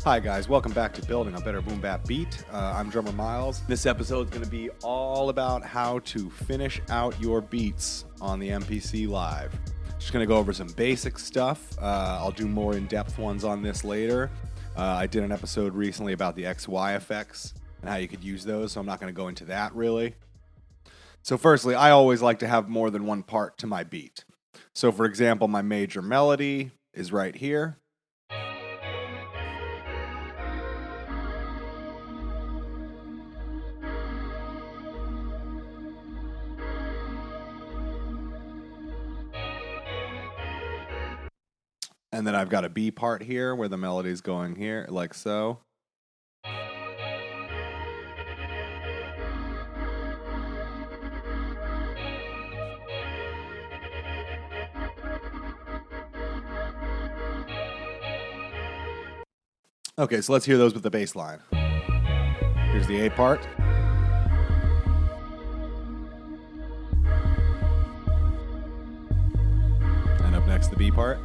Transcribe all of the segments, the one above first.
Hi guys, welcome back to Building a Better Boom Bap Beat. I'm drummer Miles. This episode is going to be all about how to finish out your beats on the MPC Live. Just going to go over some basic stuff. I'll do more in-depth ones on this later. I did an episode recently about the XY effects and how you could use those, so I'm not going to go into that really. So firstly, I always like to have more than one part to my beat. So for example, my major melody is right here. And then I've got a B part here where the melody's going here, like so. Okay, so let's hear those with the bass line. Here's the A part. And up next, the B part.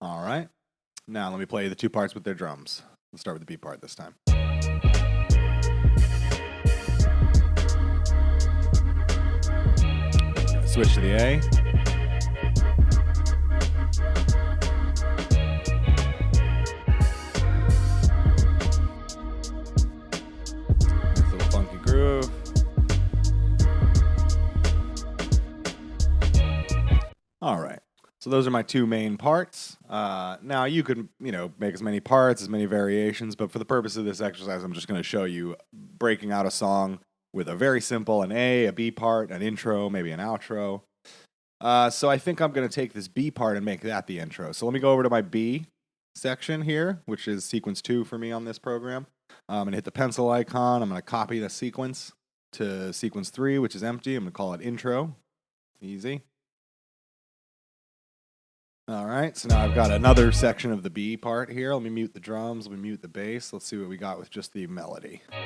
All right. Now let me play the two parts with their drums. Let's start with the B part this time. Switch to the A. Nice little funky groove. All right. So those are my two main parts. Now you can, make as many parts, as many variations, but for the purpose of this exercise, I'm just going to show you breaking out a song with a very simple, an A, a B part, an intro, maybe an outro. So I think I'm going to take this B part and make that the intro. So let me go over to my B section here, which is sequence 2 for me on this program. I'm going to hit the pencil icon. I'm going to copy the sequence to sequence 3, which is empty. I'm going to call it intro. Easy. All right, so now I've got another section of the B part here. Let me mute the drums. Let me mute the bass. Let's see what we got with just the melody. All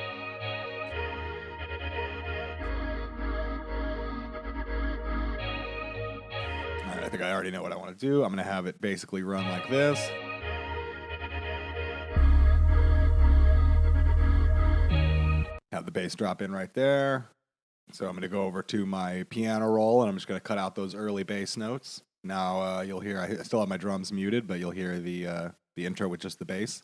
right, I think I already know what I want to do. I'm going to have it basically run like this. Have the bass drop in right there. So I'm going to go over to my piano roll, and I'm just going to cut out those early bass notes. Now you'll hear, I still have my drums muted, but you'll hear the intro with just the bass.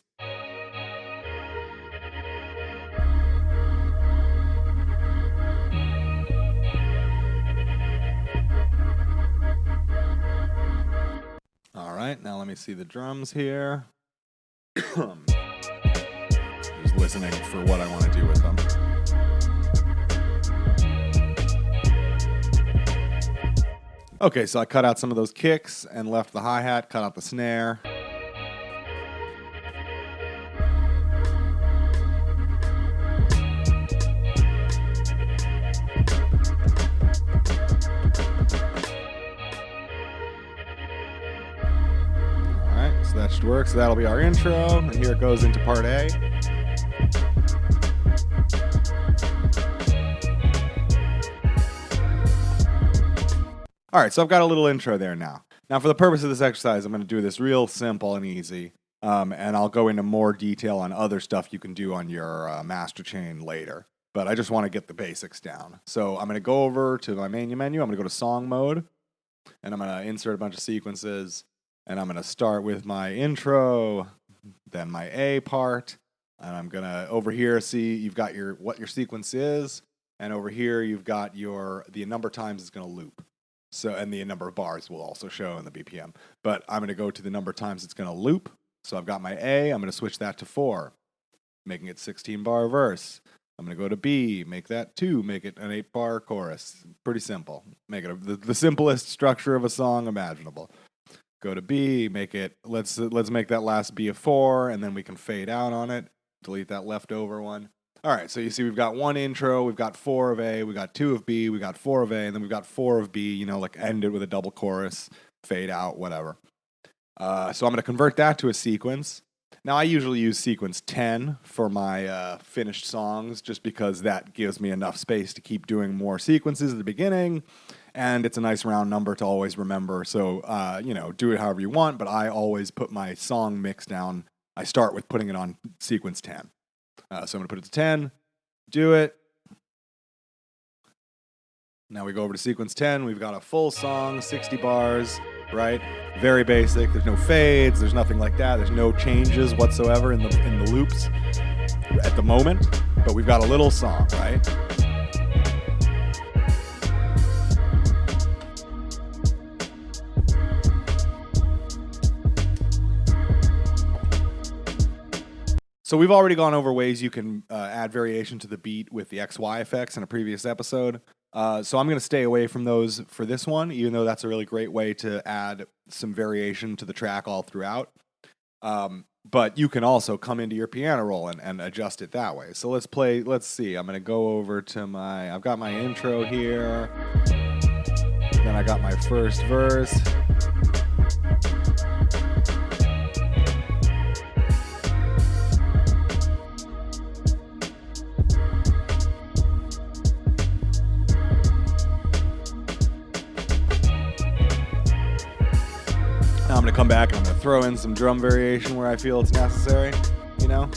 All right, now let me see the drums here. Just listening for what I want to do with them. Okay, so I cut out some of those kicks and left the hi-hat, cut out the snare. All right, so that should work. So that'll be our intro, and here it goes into part A. All right, so I've got a little intro there now. Now, for the purpose of this exercise, I'm going to do this real simple and easy, and I'll go into more detail on other stuff you can do on your master chain later. But I just want to get the basics down. So I'm going to go over to my main menu. I'm going to go to song mode, and I'm going to insert a bunch of sequences, and I'm going to start with my intro, then my A part, and I'm going to, over here, see you've got what your sequence is, and over here you've got the number of times it's going to loop. So, and the number of bars will also show in the BPM. But I'm going to go to the number of times it's going to loop. So I've got my A. I'm going to switch that to 4, making it 16-bar verse. I'm going to go to B, make that 2, make it an 8-bar chorus. Pretty simple. Make it the simplest structure of a song imaginable. Go to B, make it, let's make that last B a 4, and then we can fade out on it. Delete that leftover one. All right, so you see we've got one intro, we've got 4 of A, we got 2 of B, we got 4 of A, and then we've got 4 of B, like end it with a double chorus, fade out, whatever. So I'm going to convert that to a sequence. Now, I usually use sequence 10 for my finished songs just because that gives me enough space to keep doing more sequences at the beginning, and it's a nice round number to always remember. So, do it however you want, but I always put my song mix down. I start with putting it on sequence 10. So I'm going to put it to 10, do it. Now we go over to sequence 10. We've got a full song, 60 bars, right? Very basic. There's no fades. There's nothing like that. There's no changes whatsoever in the loops at the moment. But we've got a little song, right? So we've already gone over ways you can add variation to the beat with the XY effects in a previous episode. So I'm going to stay away from those for this one, even though that's a really great way to add some variation to the track all throughout. But you can also come into your piano roll and adjust it that way. So let's see. I'm going to go over to I've got my intro here. Then I got my first verse. Now I'm going to come back and I'm going to throw in some drum variation where I feel it's necessary, you know?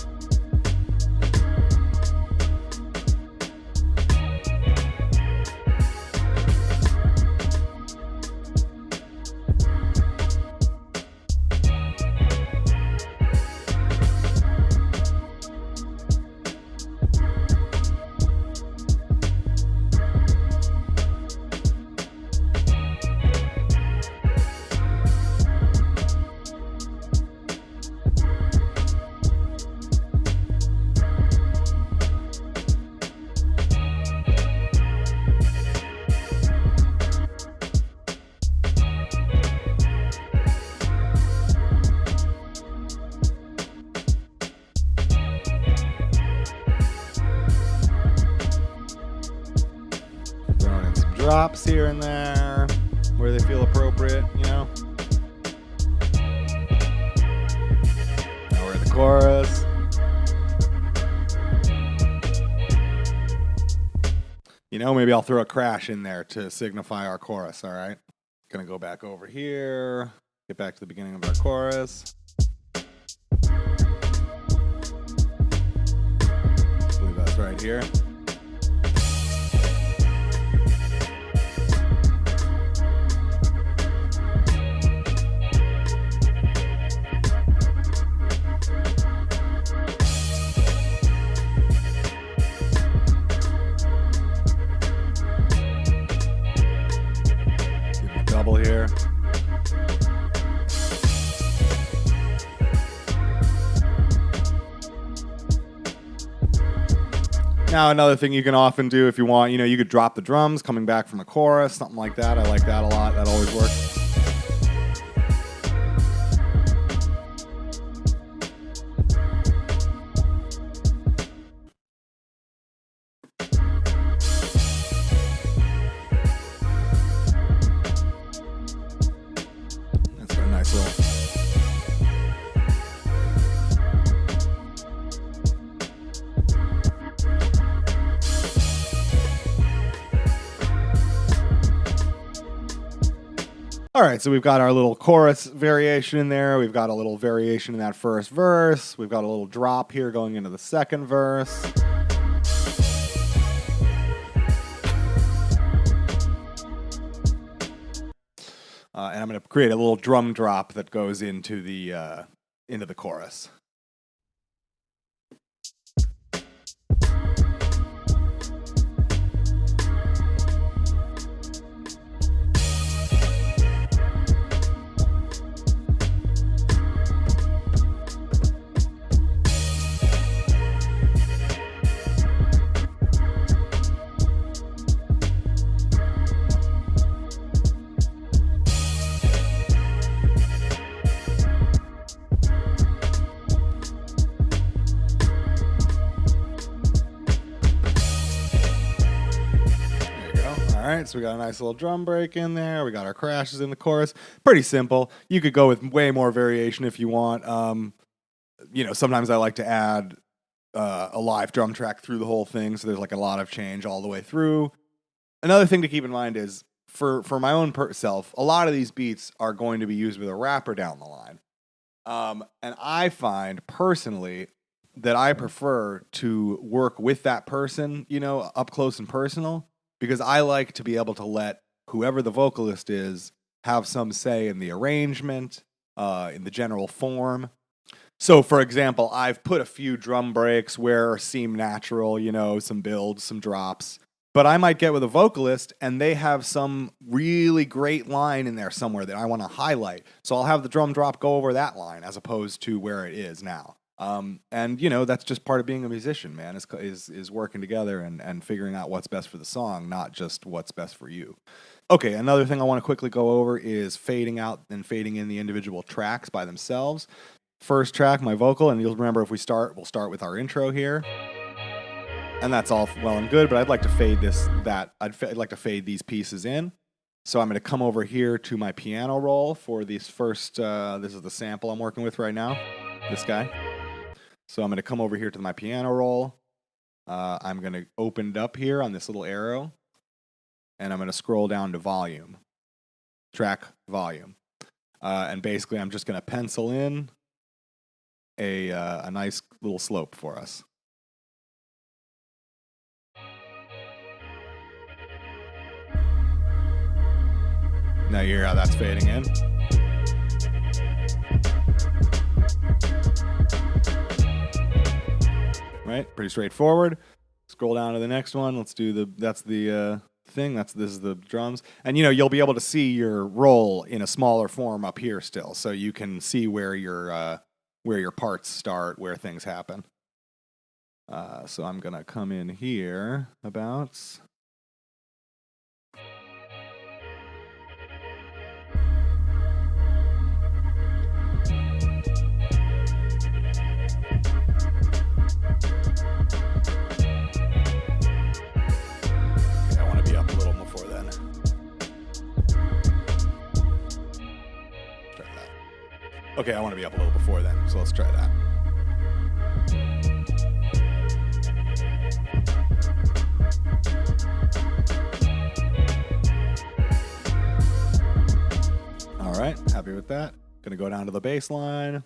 Drops here and there where they feel appropriate, you know. Now we're in the chorus. You know, maybe I'll throw a crash in there to signify our chorus, all right? Gonna go back over here, get back to the beginning of our chorus. I believe that's right here. Double here. Now another thing you can often do if you want, you know, you could drop the drums coming back from the chorus, something like that. I like that a lot. That always works. All right, so we've got our little chorus variation in there. We've got a little variation in that first verse. We've got a little drop here going into the second verse. And I'm going to create a little drum drop that goes into the chorus. All right, so we got a nice little drum break in there. We got our crashes in the chorus. Pretty simple. You could go with way more variation if you want. sometimes I like to add a live drum track through the whole thing, so there's like a lot of change all the way through. Another thing to keep in mind is for my own self, a lot of these beats are going to be used with a rapper down the line. And I find personally that I prefer to work with that person, up close and personal, because I like to be able to let whoever the vocalist is have some say in the arrangement, in the general form. So, for example, I've put a few drum breaks where seem natural, some builds, some drops. But I might get with a vocalist and they have some really great line in there somewhere that I want to highlight. So I'll have the drum drop go over that line as opposed to where it is now. And that's just part of being a musician, man, is working together and figuring out what's best for the song, not just what's best for you. Okay, another thing I want to quickly go over is fading out and fading in the individual tracks by themselves. First track, my vocal, and you'll remember we'll start with our intro here. And that's all well and good, but I'd like to fade I'd like to fade these pieces in. So I'm going to come over here to my piano roll for these first, this is the sample I'm working with right now, this guy. So I'm going to come over here to my piano roll. I'm going to open it up here on this little arrow, and I'm going to scroll down to volume, track volume. And basically I'm just going to pencil in a nice little slope for us. Now you hear how that's fading in. Right? Pretty straightforward. Scroll down to the next one. Let's do that's the thing. This is the drums. And you'll be able to see your roll in a smaller form up here still. So you can see where your parts start, where things happen. So I'm gonna come in here about. Okay, I want to be up a little before then, so let's try that. All right, happy with that. Gonna go down to the bass line.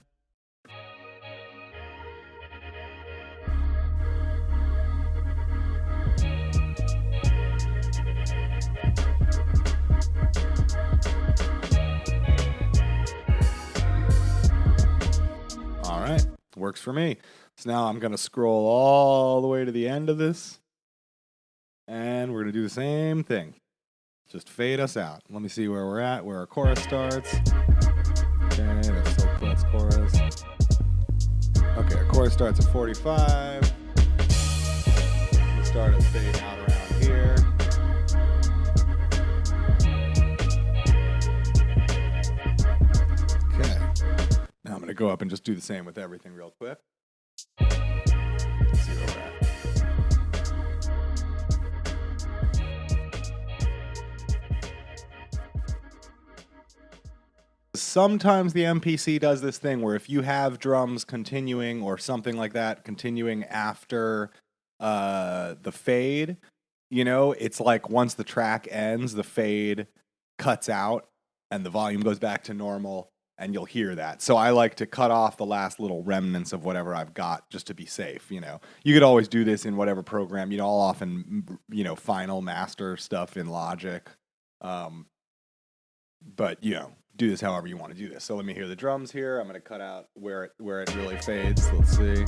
Works for me. So now I'm going to scroll all the way to the end of this. And we're going to do the same thing. Just fade us out. Let me see where we're at, where our chorus starts. Okay, that's chorus. Okay, our chorus starts at 45. We'll start at fading out around here. Now I'm going to go up and just do the same with everything real quick. Let's see where we're at. Sometimes the MPC does this thing where if you have drums continuing or something like that, continuing after the fade, it's like once the track ends, the fade cuts out and the volume goes back to normal. And you'll hear that. So I like to cut off the last little remnants of whatever I've got just to be safe, You could always do this in whatever program. I'll often, final master stuff in Logic. But, do this however you want to do this. So let me hear the drums here. I'm going to cut out where it really fades. Let's see.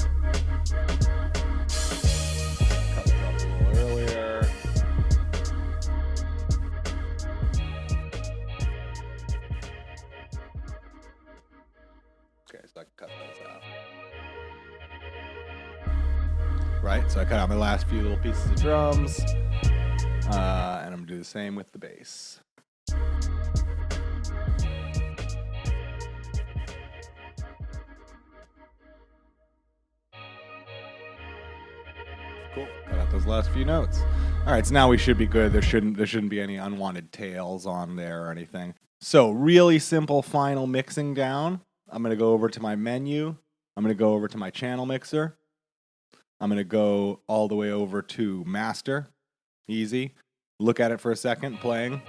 Cut the drums a little earlier. Okay, so I can cut those out. Right, so I cut out my last few little pieces of drums. And I'm going to do the same with the bass. Cool, cut out those last few notes. All right, so now we should be good. There shouldn't be any unwanted tails on there or anything. So really simple final mixing down. I'm going to go over to my menu, I'm going to go over to my channel mixer. I'm going to go all the way over to master. Easy. Look at it for a second, playing.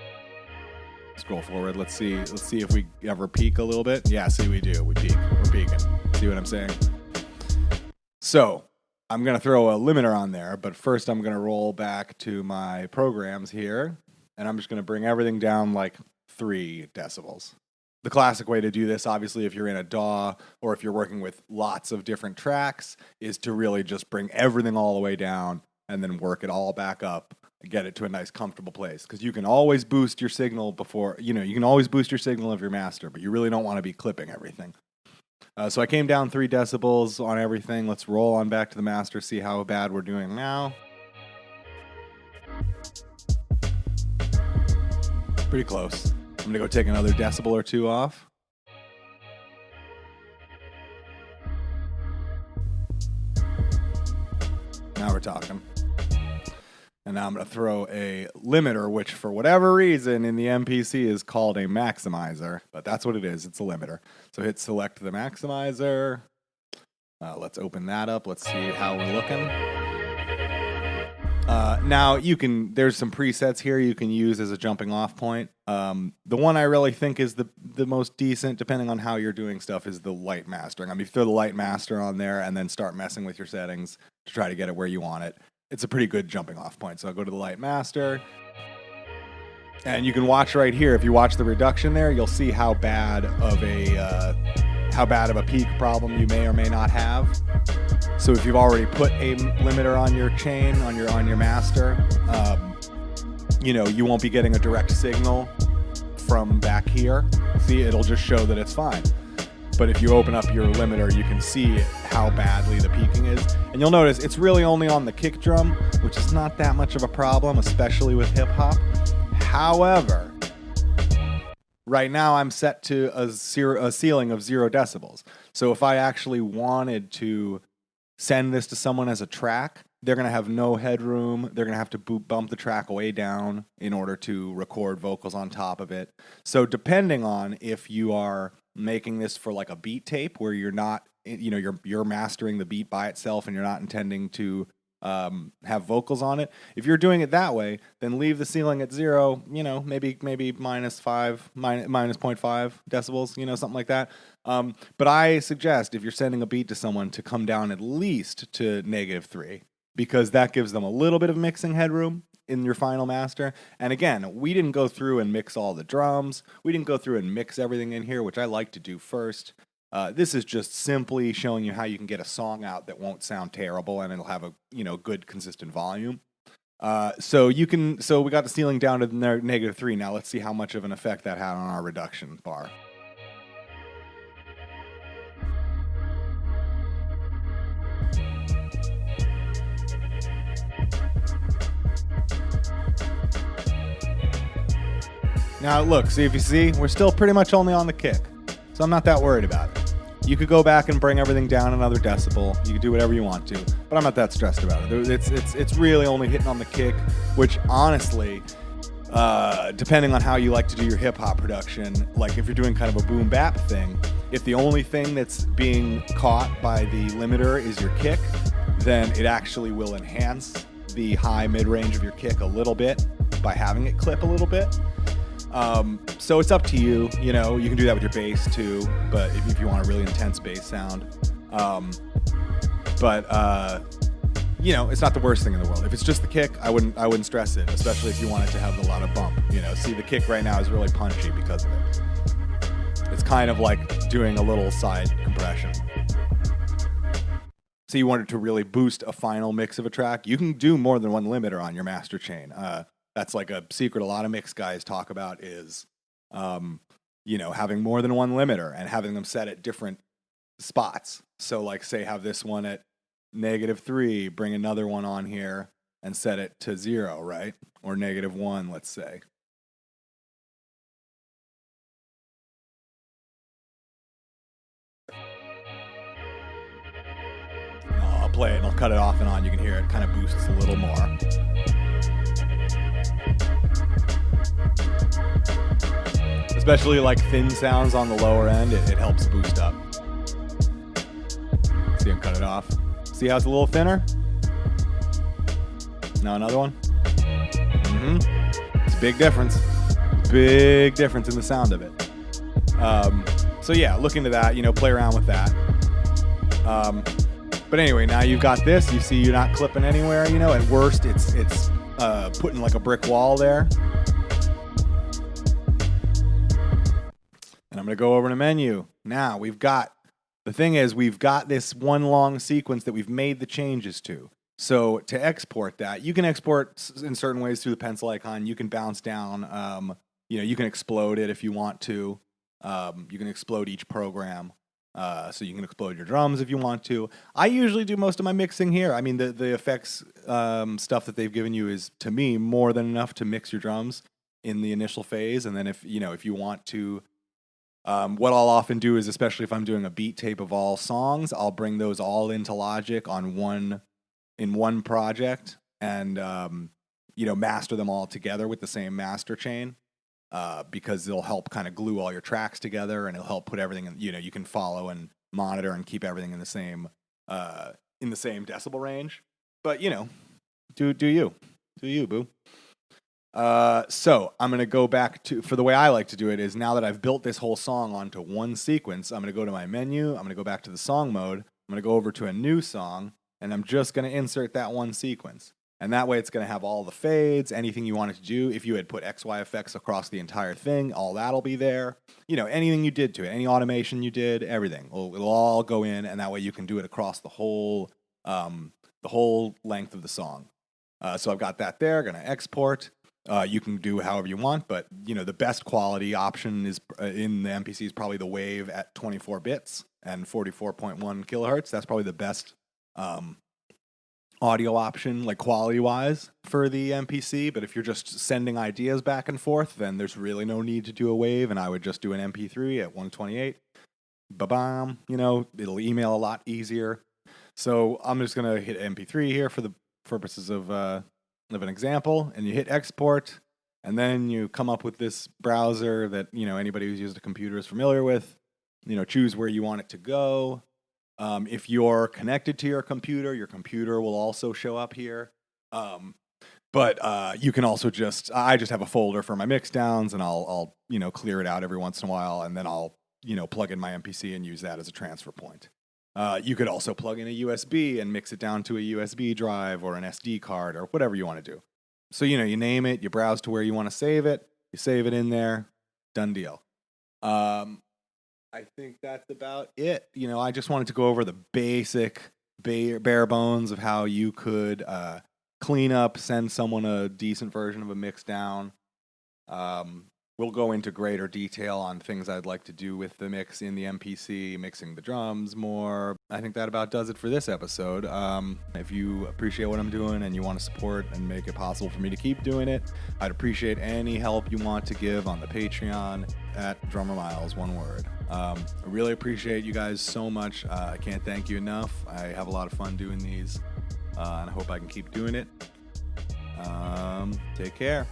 Scroll forward. Let's see if we ever peak a little bit. Yeah, see, we do. We peak. We're peaking. See what I'm saying? So I'm going to throw a limiter on there, but first I'm going to roll back to my programs here, and I'm just going to bring everything down like 3 decibels. The classic way to do this, obviously, if you're in a DAW or if you're working with lots of different tracks, is to really just bring everything all the way down and then work it all back up and get it to a nice, comfortable place. Because you can always boost your signal before, you can always boost your signal of your master, but you really don't want to be clipping everything. So I came down 3 decibels on everything. Let's roll on back to the master, see how bad we're doing now. Pretty close. I'm going to go take another decibel or 2 off. Now we're talking. And now I'm going to throw a limiter, which for whatever reason in the MPC is called a maximizer. But that's what it is. It's a limiter. So hit select the maximizer. Let's open that up. Let's see how we're looking. Now there's some presets here you can use as a jumping off point. The one I really think is the most decent, depending on how you're doing stuff, is the light mastering. I mean, if you throw the light master on there and then start messing with your settings to try to get it where you want it, it's a pretty good jumping off point. So I'll go to the light master, and you can watch right here. If you watch the reduction there, you'll see how bad of a peak problem you may or may not have. So if you've already put a limiter on your chain, on your master, you won't be getting a direct signal from back here. See, it'll just show that it's fine. But if you open up your limiter, you can see how badly the peaking is. And you'll notice it's really only on the kick drum, which is not that much of a problem, especially with hip hop. However, right now I'm set to a ceiling of 0 decibels. So if I actually wanted to send this to someone as a track, they're going to have no headroom. They're going to have to bump the track way down in order to record vocals on top of it. So depending on if you are making this for like a beat tape where you're not, you're mastering the beat by itself and you're not intending to have vocals on it. If you're doing it that way, then leave the ceiling at 0, maybe minus 0.5 decibels, something like that. But I suggest if you're sending a beat to someone to come down at least to -3, because that gives them a little bit of mixing headroom in your final master. And again, we didn't go through and mix all the drums. We didn't go through and mix everything in here, which I like to do first. This is just simply showing you how you can get a song out that won't sound terrible and it'll have a good consistent volume. So we got the ceiling down to -3. Now let's see how much of an effect that had on our reduction bar. Now look, see if you see, we're still pretty much only on the kick. So I'm not that worried about it. You could go back and bring everything down another decibel. You can do whatever you want to, but I'm not that stressed about it. It's really only hitting on the kick, which honestly, depending on how you like to do your hip hop production, like if you're doing kind of a boom bap thing, if the only thing that's being caught by the limiter is your kick, then it actually will enhance the high mid range of your kick a little bit by having it clip a little bit. So it's up to you, you can do that with your bass too, but if you want a really intense bass sound. It's not the worst thing in the world. If it's just the kick, I wouldn't stress it, especially if you want it to have a lot of bump. See, the kick right now is really punchy because of it. It's kind of like doing a little side compression. So you want it to really boost a final mix of a track. You can do more than one limiter on your master chain. That's like a secret a lot of mix guys talk about is, having more than one limiter and having them set at different spots. So like say have this one at -3, bring another one on here and set it to 0, right? Or -1, let's say. I'll play it and I'll cut it off and on. You can hear it kind of boosts a little more. Especially like thin sounds on the lower end, it helps boost up. See him cut it off. See how it's a little thinner? Now another one. It's a big difference. Big difference in the sound of it. So yeah, look into that, play around with that. But anyway, now you've got this. You see you're not clipping anywhere, At worst, it's putting like a brick wall there. And I'm going to go over to menu. Now, we've got this one long sequence that we've made the changes to. So to export that, you can export in certain ways through the pencil icon. You can bounce down. You can explode it if you want to. You can explode each program. So you can explode your drums if you want to. I usually do most of my mixing here. I mean, the effects stuff that they've given you is, to me, more than enough to mix your drums in the initial phase. And then if you want to, what I'll often do is, especially if I'm doing a beat tape of all songs, I'll bring those all into Logic in one project and master them all together with the same master chain. Because they'll help kind of glue all your tracks together, and it'll help put everything in, you can follow and monitor and keep everything in the same decibel range. But do you, boo. So I'm gonna go back for the way I like to do it is, now that I've built this whole song onto one sequence, I'm gonna go to my menu, I'm gonna go back to the song mode, I'm gonna go over to a new song, and I'm just gonna insert that one sequence. And that way it's going to have all the fades, anything you wanted to do. If you had put XY effects across the entire thing, all that'll be there. Anything you did to it, any automation you did, everything. It'll all go in, and that way you can do it across the whole length of the song. So I've got that there, going to export. You can do however you want, but the best quality option is in the MPC is probably the wave at 24 bits and 44.1 kilohertz. That's probably the best audio option, like quality-wise, for the MPC. But if you're just sending ideas back and forth, then there's really no need to do a wave, and I would just do an MP3 at 128. Ba-bam. It'll email a lot easier. So I'm just going to hit MP3 here for the purposes of an example, and you hit export, and then you come up with this browser that, anybody who's used a computer is familiar with. Choose where you want it to go. If you're connected to your computer will also show up here. But you can also I just have a folder for my mixdowns, and I'll clear it out every once in a while, and then I'll plug in my MPC and use that as a transfer point. You could also plug in a USB and mix it down to a USB drive or an SD card or whatever you want to do. So you name it, you browse to where you want to save it, you save it in there, done deal. I think that's about it. I just wanted to go over the basic bare bones of how you could clean up, send someone a decent version of a Mixdown. We'll go into greater detail on things I'd like to do with the mix in the MPC, mixing the drums more. I think that about does it for this episode. If you appreciate what I'm doing and you want to support and make it possible for me to keep doing it, I'd appreciate any help you want to give on the Patreon at Drummer Miles, one word. I really appreciate you guys so much. I can't thank you enough. I have a lot of fun doing these, and I hope I can keep doing it. Take care.